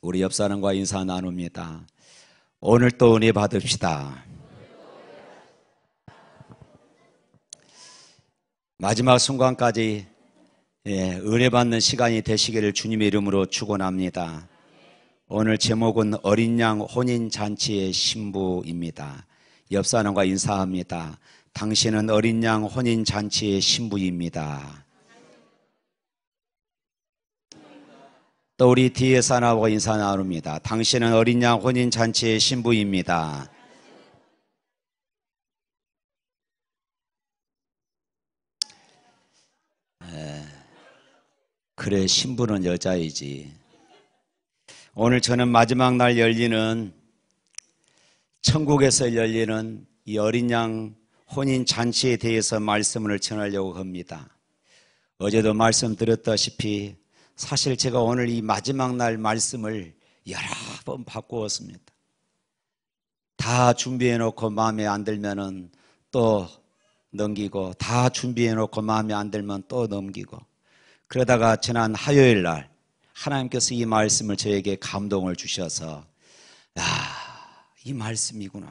우리 옆 사람과 인사 나눕니다. 오늘 또 은혜 받읍시다. 마지막 순간까지 은혜 받는 시간이 되시기를 주님의 이름으로 축원합니다. 오늘 제목은 어린 양 혼인잔치의 신부입니다. 옆 사람과 인사합니다. 당신은 어린 양 혼인잔치의 신부입니다. 또 우리 뒤에 사람하고 인사 나눕니다. 당신은 어린 양 혼인잔치의 신부입니다. 그래, 신부는 여자이지. 오늘 저는 마지막 날 열리는, 천국에서 열리는 이 어린 양 혼인잔치에 대해서 말씀을 전하려고 합니다. 어제도 말씀드렸다시피 사실 제가 오늘 이 마지막 날 말씀을 여러 번 바꾸었습니다. 다 준비해놓고 마음에 안 들면은 또 넘기고, 다 준비해놓고 마음에 안 들면 또 넘기고, 그러다가 지난 화요일 날 하나님께서 이 말씀을 저에게 감동을 주셔서 이 말씀이구나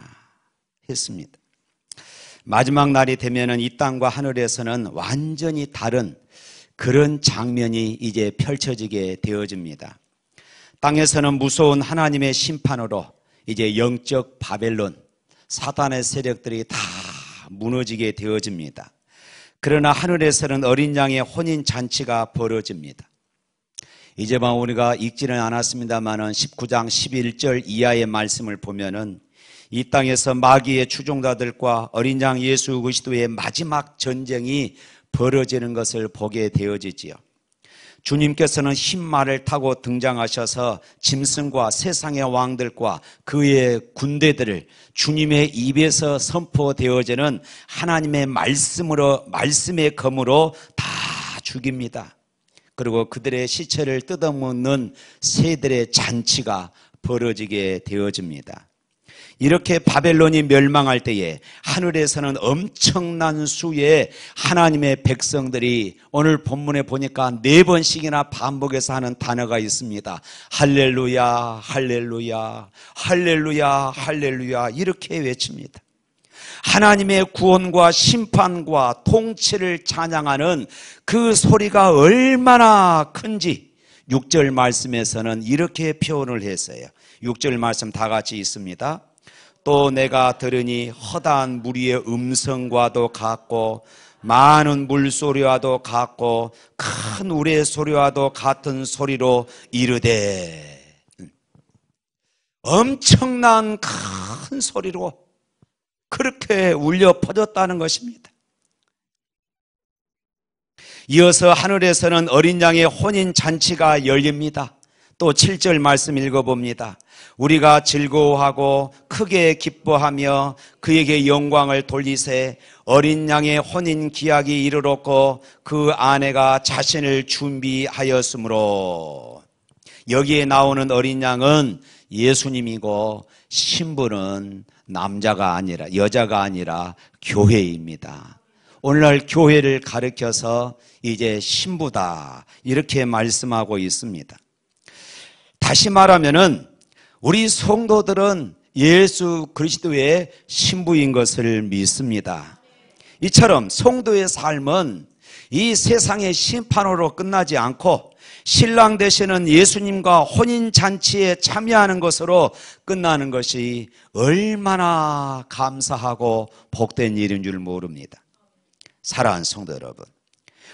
했습니다. 마지막 날이 되면은 이 땅과 하늘에서는 완전히 다른 그런 장면이 이제 펼쳐지게 되어집니다. 땅에서는 무서운 하나님의 심판으로 이제 영적 바벨론, 사단의 세력들이 다 무너지게 되어집니다. 그러나 하늘에서는 어린 양의 혼인잔치가 벌어집니다. 이제만 우리가 읽지는 않았습니다만은 19장 11절 이하의 말씀을 보면은 이 땅에서 마귀의 추종자들과 어린 양 예수 그리스도의 마지막 전쟁이 벌어지는 것을 보게 되어지지요. 주님께서는 흰 말을 타고 등장하셔서 짐승과 세상의 왕들과 그의 군대들을 주님의 입에서 선포되어지는 하나님의 말씀의 검으로 다 죽입니다. 그리고 그들의 시체를 뜯어먹는 새들의 잔치가 벌어지게 되어집니다. 이렇게 바벨론이 멸망할 때에 하늘에서는 엄청난 수의 하나님의 백성들이, 오늘 본문에 보니까 4번씩이나 반복해서 하는 단어가 있습니다. 할렐루야, 할렐루야, 할렐루야, 할렐루야, 이렇게 외칩니다. 하나님의 구원과 심판과 통치를 찬양하는 그 소리가 얼마나 큰지 6절 말씀에서는 이렇게 표현을 했어요. 6절 말씀 다 같이 있습니다. 또 내가 들으니 허다한 무리의 음성과도 같고 많은 물소리와도 같고 큰 우레소리와도 같은 소리로 이르되, 엄청난 큰 소리로 그렇게 울려 퍼졌다는 것입니다. 이어서 하늘에서는 어린 양의 혼인잔치가 열립니다. 또 7절 말씀 읽어봅니다. 우리가 즐거워하고 크게 기뻐하며 그에게 영광을 돌리세 어린 양의 혼인 기약이 이르렀고 그 아내가 자신을 준비하였으므로. 여기에 나오는 어린 양은 예수님이고 신부는 남자가 아니라, 여자가 아니라 교회입니다. 오늘날 교회를 가리켜서 이제 신부다 이렇게 말씀하고 있습니다. 다시 말하면은 우리 성도들은 예수 그리스도의 신부인 것을 믿습니다. 이처럼 성도의 삶은 이 세상의 심판으로 끝나지 않고 신랑 되시는 예수님과 혼인잔치에 참여하는 것으로 끝나는 것이 얼마나 감사하고 복된 일인 줄 모릅니다. 사랑하는 성도 여러분,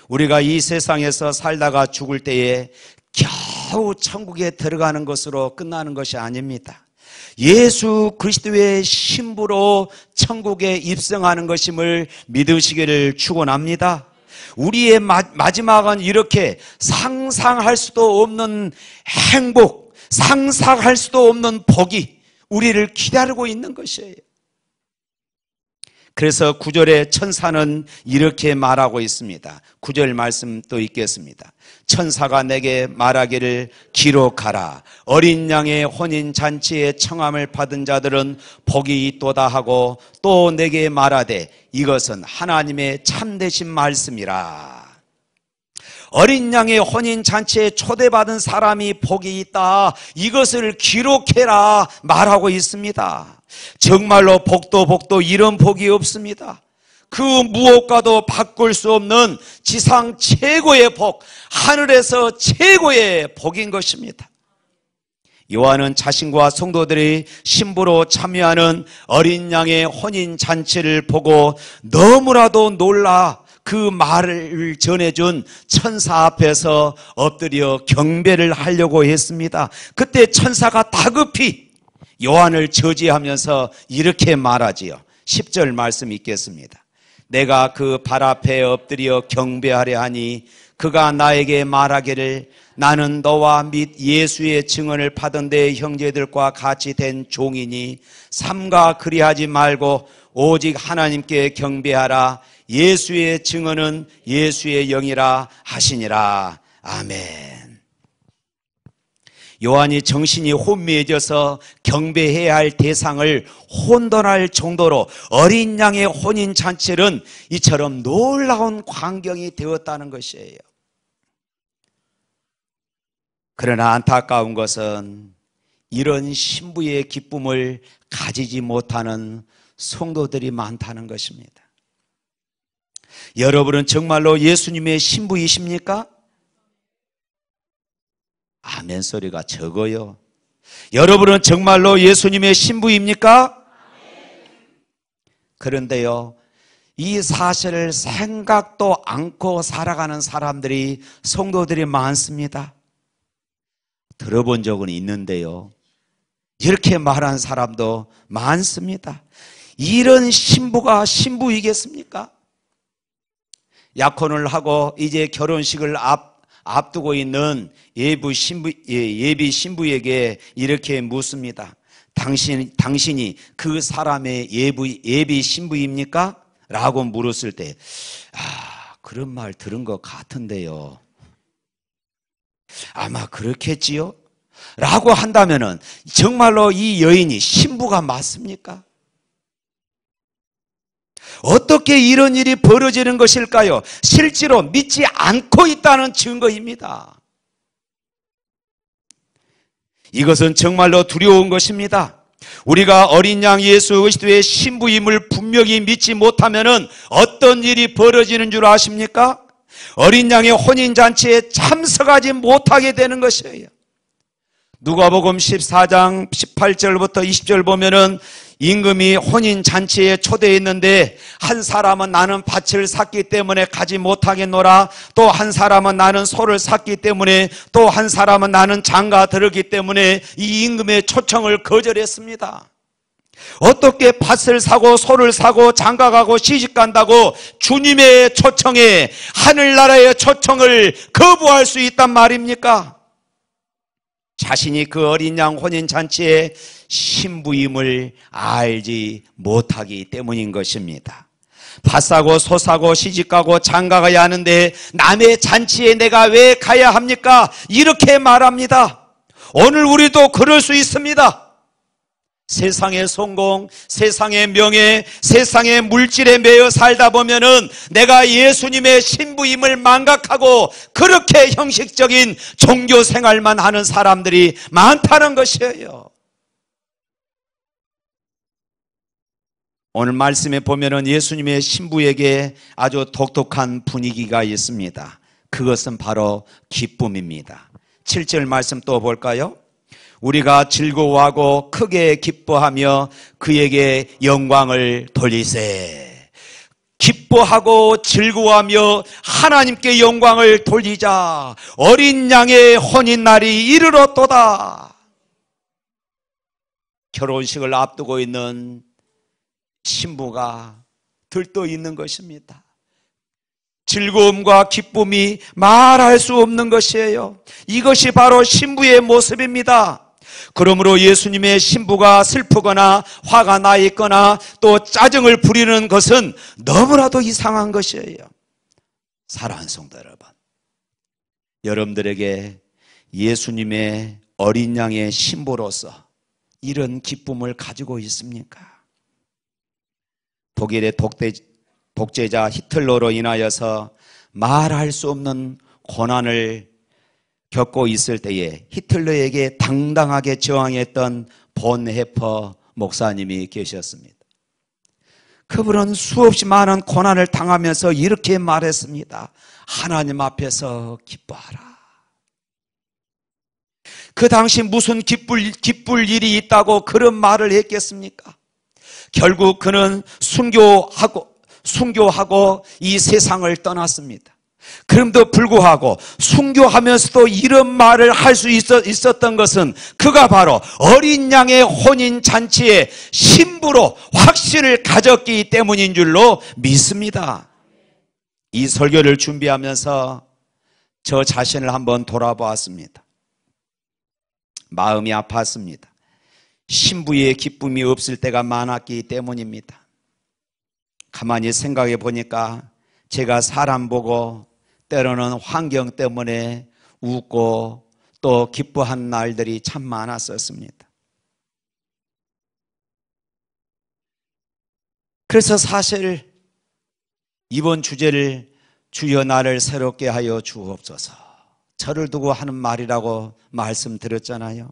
우리가 이 세상에서 살다가 죽을 때에 겨우 천국에 들어가는 것으로 끝나는 것이 아닙니다. 예수 그리스도의 신부로 천국에 입성하는 것임을 믿으시기를 축원합니다. 우리의 마지막은 이렇게 상상할 수도 없는 행복, 상상할 수도 없는 복이 우리를 기다리고 있는 것이에요. 그래서 9절에 천사는 이렇게 말하고 있습니다. 9절 말씀 또 읽겠습니다. 천사가 내게 말하기를 기록하라. 어린 양의 혼인잔치에 청함을 받은 자들은 복이 있도다 하고 또 내게 말하되 이것은 하나님의 참되신 말씀이라. 어린 양의 혼인잔치에 초대받은 사람이 복이 있다. 이것을 기록해라 말하고 있습니다. 정말로 복도 이런 복이 없습니다. 그 무엇과도 바꿀 수 없는 지상 최고의 복, 하늘에서 최고의 복인 것입니다. 요한은 자신과 성도들이 신부로 참여하는 어린 양의 혼인잔치를 보고 너무나도 놀라 그 말을 전해준 천사 앞에서 엎드려 경배를 하려고 했습니다. 그때 천사가 다급히 요한을 저지하면서 이렇게 말하지요. 10절 말씀 읽겠습니다. 내가 그 발 앞에 엎드려 경배하려 하니 그가 나에게 말하기를 나는 너와 및 예수의 증언을 받은 내 형제들과 같이 된 종이니 삼가 그리하지 말고 오직 하나님께 경배하라. 예수의 증언은 예수의 영이라 하시니라. 아멘. 요한이 정신이 혼미해져서 경배해야 할 대상을 혼돈할 정도로 어린 양의 혼인잔치는 이처럼 놀라운 광경이 되었다는 것이에요. 그러나 안타까운 것은 이런 신부의 기쁨을 가지지 못하는 성도들이 많다는 것입니다. 여러분은 정말로 예수님의 신부이십니까? 아멘 소리가 적어요. 여러분은 정말로 예수님의 신부입니까? 그런데요, 이 사실을 생각도 않고 살아가는 사람들이, 성도들이 많습니다. 들어본 적은 있는데요, 이렇게 말한 사람도 많습니다. 이런 신부가 신부이겠습니까? 약혼을 하고 이제 결혼식을 앞두고 있는 예비 신부에게 이렇게 묻습니다. 당신이 그 사람의 예비 신부입니까? 라고 물었을 때, 그런 말 들은 것 같은데요. 아마 그렇겠지요? 라고 한다면은 정말로 이 여인이 신부가 맞습니까? 어떻게 이런 일이 벌어지는 것일까요? 실제로 믿지 않고 있다는 증거입니다. 이것은 정말로 두려운 것입니다. 우리가 어린 양 예수 그리스도의 신부임을 분명히 믿지 못하면 어떤 일이 벌어지는 줄 아십니까? 어린 양의 혼인잔치에 참석하지 못하게 되는 것이에요. 누가복음 14장 18절부터 20절 보면은 임금이 혼인잔치에 초대했는데 한 사람은 나는 밭을 샀기 때문에 가지 못하겠노라, 또 한 사람은 나는 소를 샀기 때문에, 또 한 사람은 나는 장가 들었기 때문에 이 임금의 초청을 거절했습니다. 어떻게 밭을 사고 소를 사고 장가 가고 시집 간다고 주님의 초청에, 하늘나라의 초청을 거부할 수 있단 말입니까? 자신이 그 어린 양 혼인잔치의 신부임을 알지 못하기 때문인 것입니다. 밭 사고 소 사고 시집 가고 장가 가야 하는데 남의 잔치에 내가 왜 가야 합니까? 이렇게 말합니다. 오늘 우리도 그럴 수 있습니다. 세상의 성공, 세상의 명예, 세상의 물질에 매여 살다 보면은 내가 예수님의 신부임을 망각하고 그렇게 형식적인 종교 생활만 하는 사람들이 많다는 것이에요. 오늘 말씀에 보면은 예수님의 신부에게 아주 독특한 분위기가 있습니다. 그것은 바로 기쁨입니다. 7절 말씀 또 볼까요? 우리가 즐거워하고 크게 기뻐하며 그에게 영광을 돌리세. 기뻐하고 즐거워하며 하나님께 영광을 돌리자. 어린 양의 혼인날이 이르렀도다. 결혼식을 앞두고 있는 신부가 들떠 있는 것입니다. 즐거움과 기쁨이 말할 수 없는 것이에요. 이것이 바로 신부의 모습입니다. 그러므로 예수님의 신부가 슬프거나 화가 나 있거나 또 짜증을 부리는 것은 너무나도 이상한 것이에요. 사랑하는 성도 여러분, 여러분들에게 예수님의 어린 양의 신부로서 이런 기쁨을 가지고 있습니까? 독일의 독재자 히틀러로 인하여서 말할 수 없는 고난을 겪고 있을 때에 히틀러에게 당당하게 저항했던 본헤퍼 목사님이 계셨습니다. 그분은 수없이 많은 고난을 당하면서 이렇게 말했습니다. 하나님 앞에서 기뻐하라. 그 당시 무슨 기쁠 일이 있다고 그런 말을 했겠습니까? 결국 그는 순교하고 이 세상을 떠났습니다. 그럼에도 불구하고 순교하면서도 이런 말을 할 수 있었던 것은 그가 바로 어린 양의 혼인잔치의 신부로 확신을 가졌기 때문인 줄로 믿습니다. 이 설교를 준비하면서 저 자신을 한번 돌아보았습니다. 마음이 아팠습니다. 신부의 기쁨이 없을 때가 많았기 때문입니다. 가만히 생각해 보니까 제가 사람 보고 때로는 환경 때문에 웃고 또 기뻐한 날들이 참 많았었습니다. 그래서 사실 이번 주제를 주여 나를 새롭게 하여 주옵소서, 저를 두고 하는 말이라고 말씀드렸잖아요.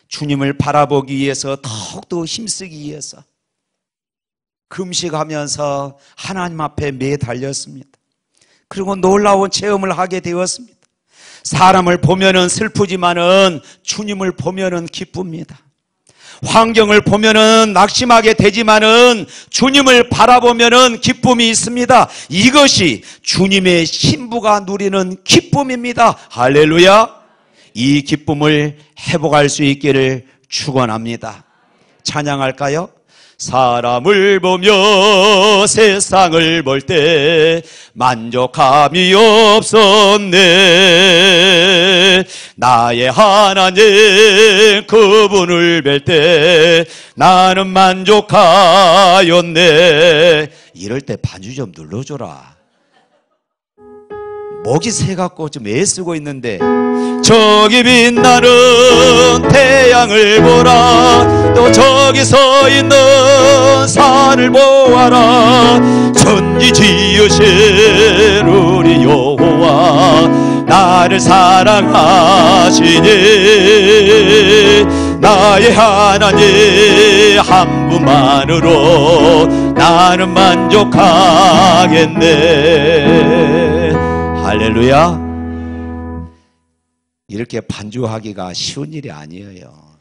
주님을 바라보기 위해서 더욱더 힘쓰기 위해서 금식하면서 하나님 앞에 매달렸습니다. 그리고 놀라운 체험을 하게 되었습니다. 사람을 보면은 슬프지만은 주님을 보면은 기쁩니다. 환경을 보면은 낙심하게 되지만은 주님을 바라보면은 기쁨이 있습니다. 이것이 주님의 신부가 누리는 기쁨입니다. 할렐루야! 이 기쁨을 회복할 수 있기를 축원합니다. 찬양할까요? 사람을 보며 세상을 볼 때 만족함이 없었네. 나의 하나님 그분을 뵐 때 나는 만족하였네. 이럴 때 반주 좀 눌러줘라. 목이 새갖고 좀 애쓰고 있는데, 저기 빛나는 태양을 보라, 또 저기 서 있는 산을 보아라. 천지 지으신 우리 여호와 나를 사랑하시니 나의 하나님 한 분만으로 나는 만족하겠네. 할렐루야. 이렇게 반주하기가 쉬운 일이 아니에요.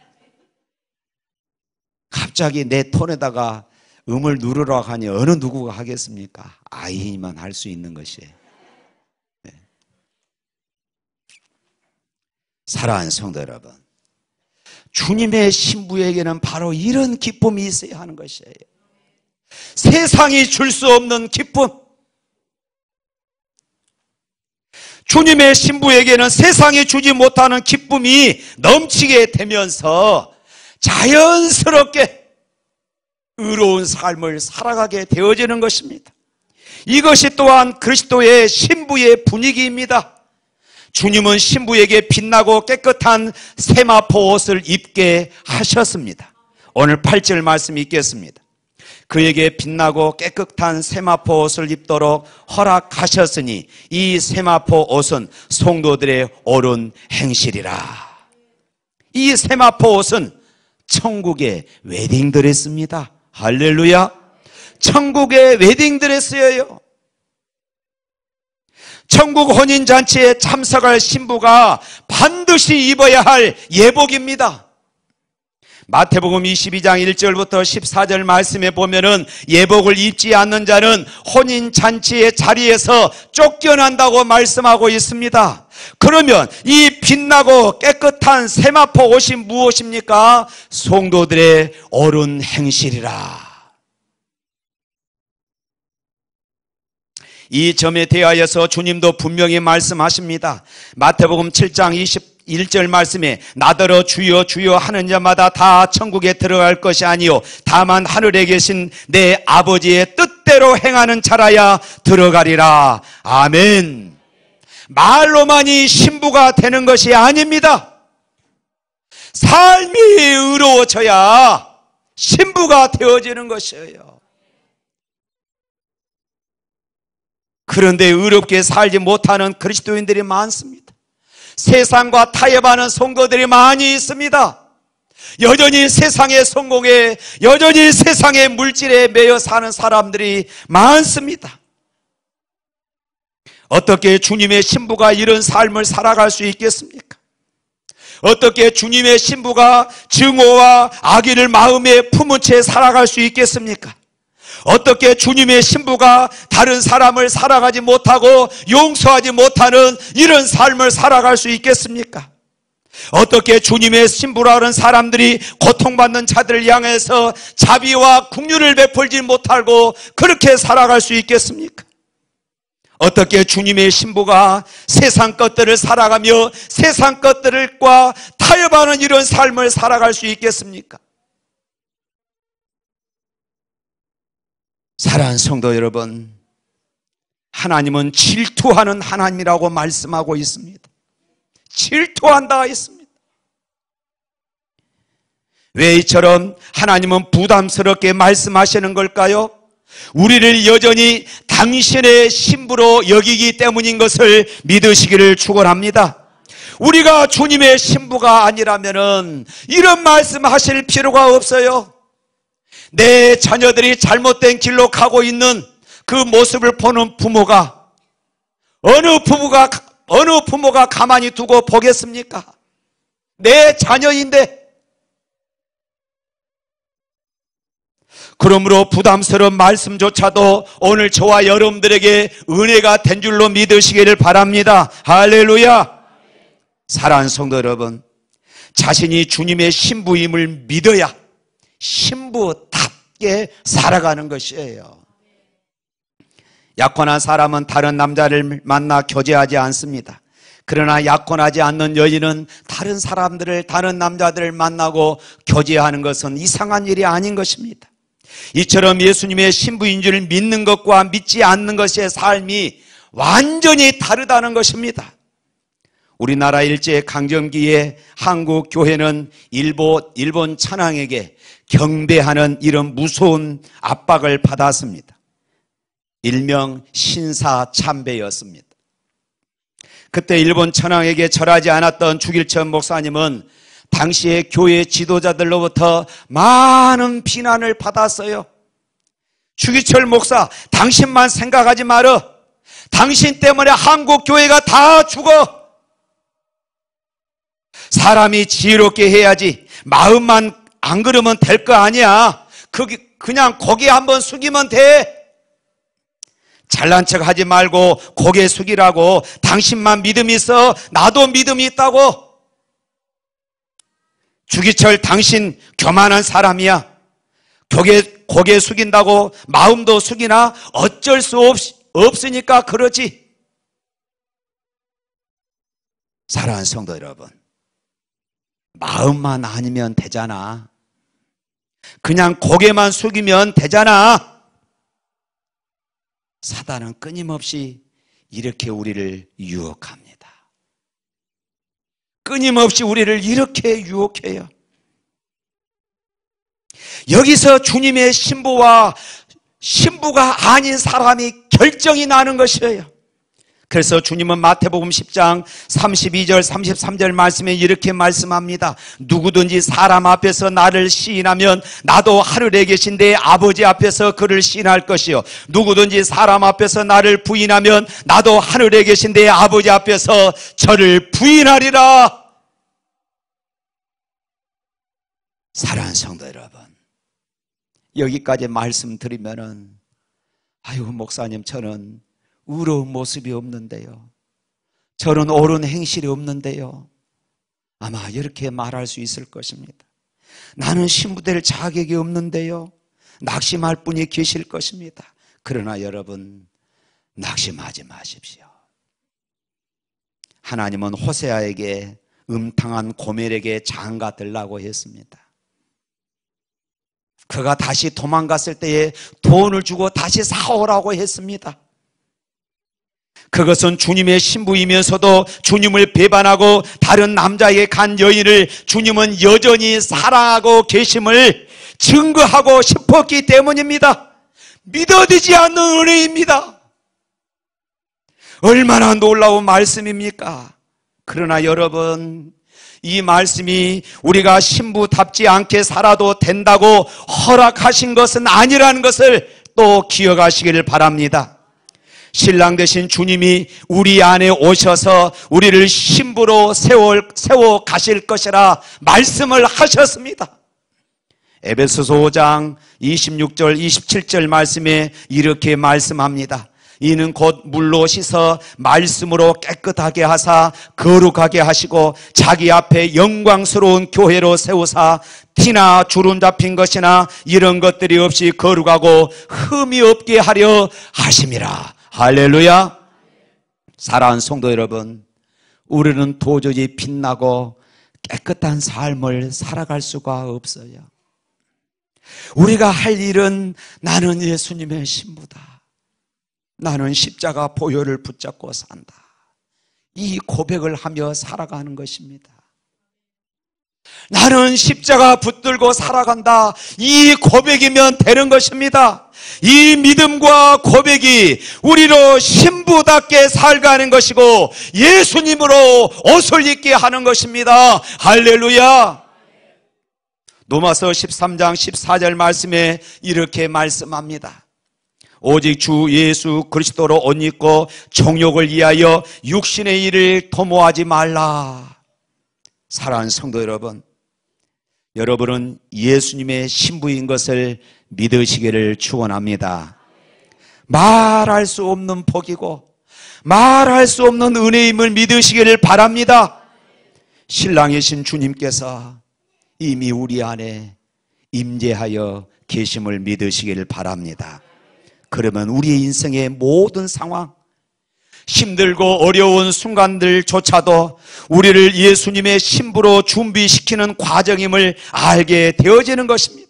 갑자기 내 톤에다가 음을 누르라고 하니 어느 누구가 하겠습니까? 아이만 할 수 있는 것이에요. 네. 사랑하는 성도 여러분, 주님의 신부에게는 바로 이런 기쁨이 있어야 하는 것이에요. 세상이 줄 수 없는 기쁨. 주님의 신부에게는 세상이 주지 못하는 기쁨이 넘치게 되면서 자연스럽게 의로운 삶을 살아가게 되어지는 것입니다. 이것이 또한 그리스도의 신부의 분위기입니다. 주님은 신부에게 빛나고 깨끗한 세마포 옷을 입게 하셨습니다. 오늘 8절 말씀 읽겠습니다. 그에게 빛나고 깨끗한 세마포 옷을 입도록 허락하셨으니 이 세마포 옷은 성도들의 옳은 행실이라. 이 세마포 옷은 천국의 웨딩드레스입니다. 할렐루야. 천국의 웨딩드레스예요. 천국 혼인잔치에 참석할 신부가 반드시 입어야 할 예복입니다. 마태복음 22장 1절부터 14절 말씀에 보면은 예복을 입지 않는 자는 혼인잔치의 자리에서 쫓겨난다고 말씀하고 있습니다. 그러면 이 빛나고 깨끗한 세마포 옷이 무엇입니까? 성도들의 옳은 행실이라. 이 점에 대하여서 주님도 분명히 말씀하십니다. 마태복음 7장 21절 말씀에 나더러 주여 주여 하는 자마다 다 천국에 들어갈 것이 아니요 다만 하늘에 계신 내 아버지의 뜻대로 행하는 자라야 들어가리라. 아멘. 말로만이 신부가 되는 것이 아닙니다. 삶이 의로워져야 신부가 되어지는 것이에요. 그런데 의롭게 살지 못하는 그리스도인들이 많습니다. 세상과 타협하는 성도들이 많이 있습니다. 여전히 세상의 성공에, 여전히 세상의 물질에 매여 사는 사람들이 많습니다. 어떻게 주님의 신부가 이런 삶을 살아갈 수 있겠습니까? 어떻게 주님의 신부가 증오와 악의를 마음에 품은 채 살아갈 수 있겠습니까? 어떻게 주님의 신부가 다른 사람을 사랑하지 못하고 용서하지 못하는 이런 삶을 살아갈 수 있겠습니까? 어떻게 주님의 신부라는 사람들이 고통받는 자들을 향해서 자비와 긍휼을 베풀지 못하고 그렇게 살아갈 수 있겠습니까? 어떻게 주님의 신부가 세상 것들을 살아가며 세상 것들과 타협하는 이런 삶을 살아갈 수 있겠습니까? 사랑하는 성도 여러분, 하나님은 질투하는 하나님이라고 말씀하고 있습니다. 질투한다 했습니다. 왜 이처럼 하나님은 부담스럽게 말씀하시는 걸까요? 우리를 여전히 당신의 신부로 여기기 때문인 것을 믿으시기를 축원합니다. 우리가 주님의 신부가 아니라면은 이런 말씀하실 필요가 없어요. 내 자녀들이 잘못된 길로 가고 있는 그 모습을 보는 부모가 어느 부모가 가만히 두고 보겠습니까? 내 자녀인데. 그러므로 부담스러운 말씀조차도 오늘 저와 여러분들에게 은혜가 된 줄로 믿으시기를 바랍니다. 할렐루야. 사랑하는 성도 여러분, 자신이 주님의 신부임을 믿어야 신부답게 살아가는 것이에요. 약혼한 사람은 다른 남자를 만나 교제하지 않습니다. 그러나 약혼하지 않는 여인은 다른 사람들을, 다른 남자들을 만나고 교제하는 것은 이상한 일이 아닌 것입니다. 이처럼 예수님의 신부인 줄 믿는 것과 믿지 않는 것의 삶이 완전히 다르다는 것입니다. 우리나라 일제 강점기에 한국 교회는 일본 천황에게 경배하는 이런 무서운 압박을 받았습니다. 일명 신사참배였습니다. 그때 일본 천황에게 절하지 않았던 주길천 목사님은 당시의 교회 지도자들로부터 많은 비난을 받았어요. 주기철 목사, 당신만 생각하지 말어. 당신 때문에 한국 교회가 다 죽어. 사람이 지혜롭게 해야지 마음만 안 그러면 될 거 아니야. 그냥 고개 한번 숙이면 돼. 잘난 척 하지 말고 고개 숙이라고. 당신만 믿음이 있어. 나도 믿음이 있다고. 주기철, 당신 교만한 사람이야. 고개 숙인다고 마음도 숙이나? 어쩔 수 없으니까 그러지. 사랑하는 성도 여러분, 마음만 아니면 되잖아. 그냥 고개만 숙이면 되잖아. 사단은 끊임없이 이렇게 우리를 유혹합니다. 끊임없이 우리를 이렇게 유혹해요. 여기서 주님의 신부와 신부가 아닌 사람이 결정이 나는 것이에요. 그래서 주님은 마태복음 10장 32절 33절 말씀에 이렇게 말씀합니다. 누구든지 사람 앞에서 나를 시인하면 나도 하늘에 계신 내 아버지 앞에서 그를 시인할 것이요, 누구든지 사람 앞에서 나를 부인하면 나도 하늘에 계신 내 아버지 앞에서 저를 부인하리라. 사랑하는 성도 여러분, 여기까지 말씀드리면은 아유 목사님, 저는 의로운 모습이 없는데요, 저는 옳은 행실이 없는데요, 아마 이렇게 말할 수 있을 것입니다. 나는 신부될 자격이 없는데요, 낙심할 분이 계실 것입니다. 그러나 여러분, 낙심하지 마십시오. 하나님은 호세아에게 음탕한 고멜에게 장가 들라고 했습니다. 그가 다시 도망갔을 때에 돈을 주고 다시 사오라고 했습니다. 그것은 주님의 신부이면서도 주님을 배반하고 다른 남자에게 간 여인을 주님은 여전히 사랑하고 계심을 증거하고 싶었기 때문입니다. 믿어지지 않는 은혜입니다. 얼마나 놀라운 말씀입니까? 그러나 여러분, 이 말씀이 우리가 신부답지 않게 살아도 된다고 허락하신 것은 아니라는 것을 또 기억하시기를 바랍니다. 신랑 되신 주님이 우리 안에 오셔서 우리를 신부로 세워 가실 것이라 말씀을 하셨습니다. 에베소서 5장 26절 27절 말씀에 이렇게 말씀합니다. 이는 곧 물로 씻어 말씀으로 깨끗하게 하사 거룩하게 하시고 자기 앞에 영광스러운 교회로 세우사 티나 주름 잡힌 것이나 이런 것들이 없이 거룩하고 흠이 없게 하려 하심이라. 할렐루야. 사랑하는 성도 여러분, 우리는 도저히 빛나고 깨끗한 삶을 살아갈 수가 없어요. 우리가 할 일은 나는 예수님의 신부다, 나는 십자가 보혈을 붙잡고 산다, 이 고백을 하며 살아가는 것입니다. 나는 십자가 붙들고 살아간다, 이 고백이면 되는 것입니다. 이 믿음과 고백이 우리로 신부답게 살아가는 것이고 예수님으로 옷을 입게 하는 것입니다. 할렐루야. 로마서 13장 14절 말씀에 이렇게 말씀합니다. 오직 주 예수 그리스도로 옷 입고 정욕을 위하여 육신의 일을 도모하지 말라. 사랑하는 성도 여러분, 여러분은 예수님의 신부인 것을 믿으시기를 축원합니다. 말할 수 없는 복이고 말할 수 없는 은혜임을 믿으시기를 바랍니다. 신랑이신 주님께서 이미 우리 안에 임재하여 계심을 믿으시기를 바랍니다. 그러면 우리의 인생의 모든 상황, 힘들고 어려운 순간들조차도 우리를 예수님의 신부로 준비시키는 과정임을 알게 되어지는 것입니다.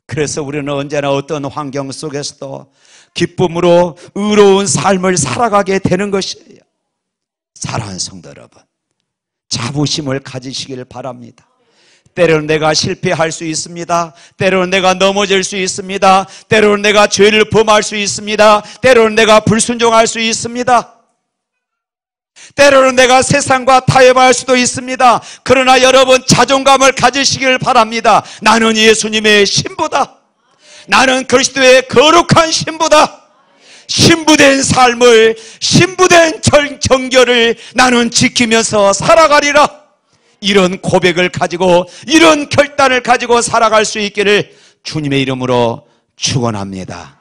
그래서 우리는 언제나 어떤 환경 속에서도 기쁨으로 의로운 삶을 살아가게 되는 것이에요. 사랑하는 성도 여러분, 자부심을 가지시길 바랍니다. 때로는 내가 실패할 수 있습니다. 때로는 내가 넘어질 수 있습니다. 때로는 내가 죄를 범할 수 있습니다. 때로는 내가 불순종할 수 있습니다. 때로는 내가 세상과 타협할 수도 있습니다. 그러나 여러분, 자존감을 가지시길 바랍니다. 나는 예수님의 신부다. 나는 그리스도의 거룩한 신부다. 신부된 삶을, 신부된 정결을 나는 지키면서 살아가리라. 이런 고백을 가지고, 이런 결단을 가지고 살아갈 수 있기를 주님의 이름으로 축원합니다.